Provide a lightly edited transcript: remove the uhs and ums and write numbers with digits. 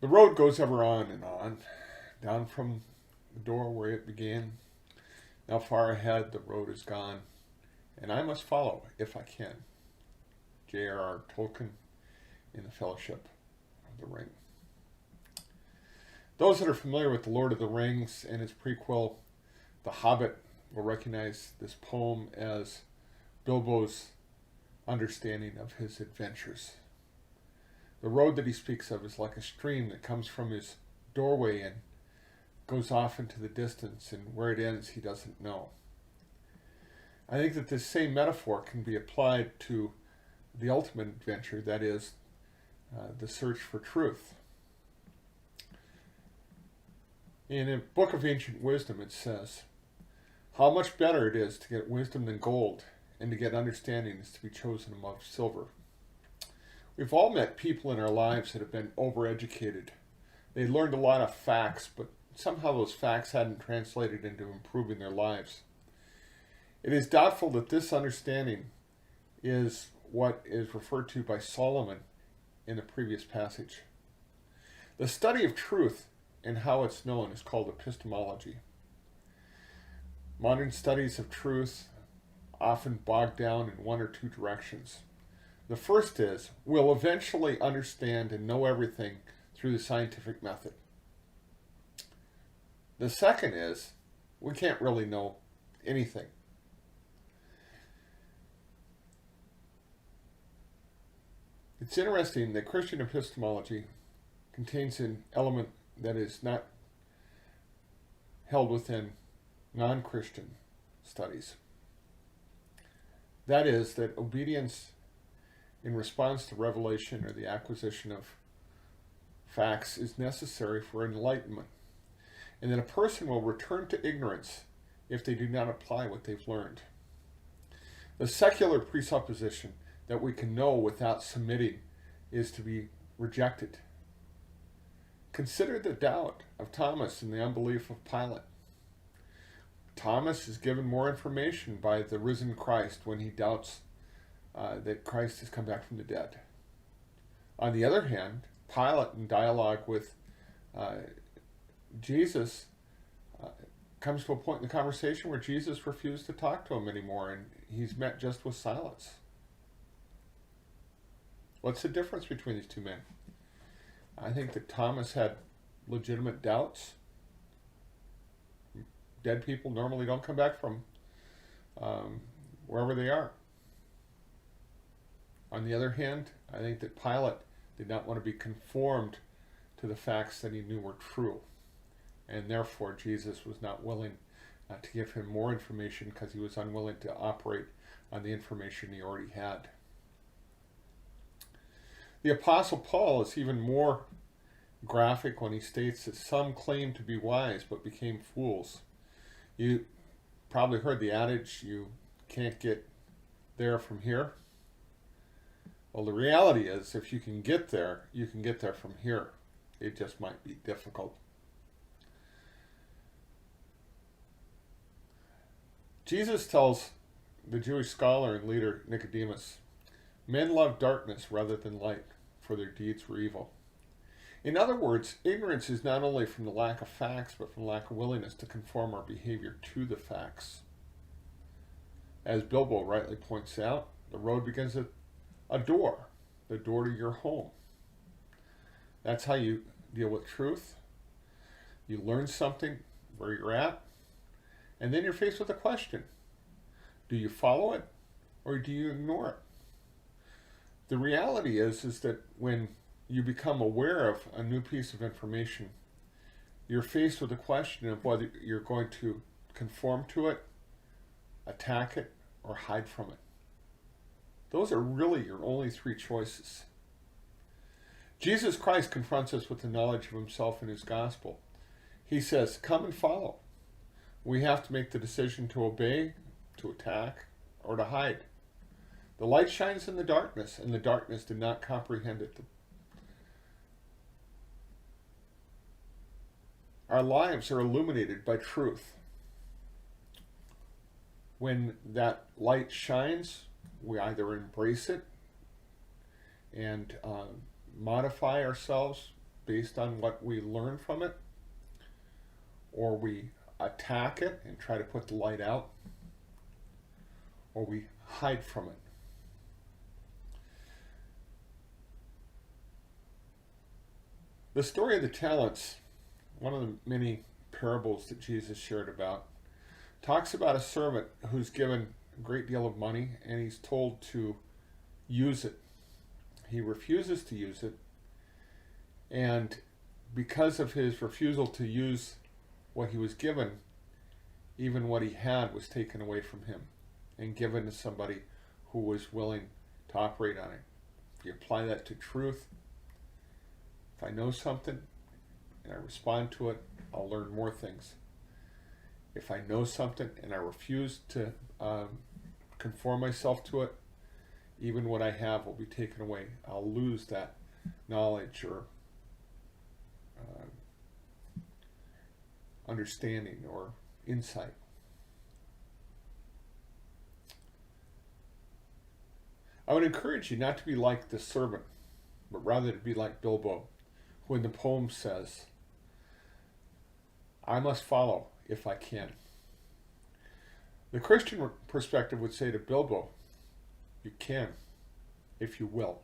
The road goes ever on and on, down from the door where it began. Now far ahead the road is gone, and I must follow if I can. J.R.R. Tolkien in The Fellowship of the Ring. Those that are familiar with The Lord of the Rings and its prequel, The Hobbit, will recognize this poem as Bilbo's understanding of his adventures. The road that he speaks of is like a stream that comes from his doorway and goes off into the distance, and where it ends he doesn't know. I think that this same metaphor can be applied to the ultimate adventure, that is, the search for truth. In a book of ancient wisdom it says, "How much better it is to get wisdom than gold, and to get understanding is to be chosen above silver." We've all met people in our lives that have been overeducated. They learned a lot of facts, but somehow those facts hadn't translated into improving their lives. It is doubtful that this understanding is what is referred to by Solomon in the previous passage. The study of truth and how it's known is called epistemology. Modern studies of truth often bog down in one or two directions. The first is, we'll eventually understand and know everything through the scientific method. The second is, we can't really know anything. It's interesting that Christian epistemology contains an element that is not held within non-Christian studies. That is, that obedience in response to revelation or the acquisition of facts is necessary for enlightenment, and that a person will return to ignorance if they do not apply what they've learned. The secular presupposition that we can know without submitting is to be rejected. Consider the doubt of Thomas and the unbelief of Pilate. Thomas is given more information by the risen Christ when he doubts that Christ has come back from the dead. On the other hand, Pilate, in dialogue with Jesus, comes to a point in the conversation where Jesus refused to talk to him anymore, and he's met just with silence. What's the difference between these two men? I think that Thomas had legitimate doubts. Dead people normally don't come back from wherever they are. On the other hand, I think that Pilate did not want to be conformed to the facts that he knew were true. And therefore, Jesus was not willing to give him more information because he was unwilling to operate on the information he already had. The Apostle Paul is even more graphic when he states that some claim to be wise but became fools. You probably heard the adage, you can't get there from here. Well, the reality is, if you can get there, you can get there from here. It just might be difficult. Jesus tells the Jewish scholar and leader Nicodemus, "Men love darkness rather than light, for their deeds were evil." In other words, ignorance is not only from the lack of facts, but from lack of willingness to conform our behavior to the facts. As Bilbo rightly points out, the road begins at a door, the door to your home. That's how you deal with truth. You learn something where you're at, and then you're faced with a question. Do you follow it, or do you ignore it? The reality is that when you become aware of a new piece of information, you're faced with the question of whether you're going to conform to it, attack it, or hide from it. Those are really your only three choices. Jesus Christ confronts us with the knowledge of himself and his gospel. He says, "Come and follow." We have to make the decision to obey, to attack, or to hide. The light shines in the darkness, and the darkness did not comprehend it. Our lives are illuminated by truth. When that light shines, we either embrace it and modify ourselves based on what we learn from it, or we attack it and try to put the light out, or we hide from it. The story of the talents, one of the many parables that Jesus shared about, talks about a servant who's given a great deal of money and he's told to use it. He refuses to use it, and because of his refusal to use what he was given, even what he had was taken away from him and given to somebody who was willing to operate on it. If you apply that to truth, if I know something and I respond to it, I'll learn more things. If I know something and I refuse to conform myself to it, even what I have will be taken away. I'll lose that knowledge or understanding or insight. I would encourage you not to be like the servant, but rather to be like Bilbo, who in the poem says, I must follow if I can. The Christian perspective would say to Bilbo, you can, if you will.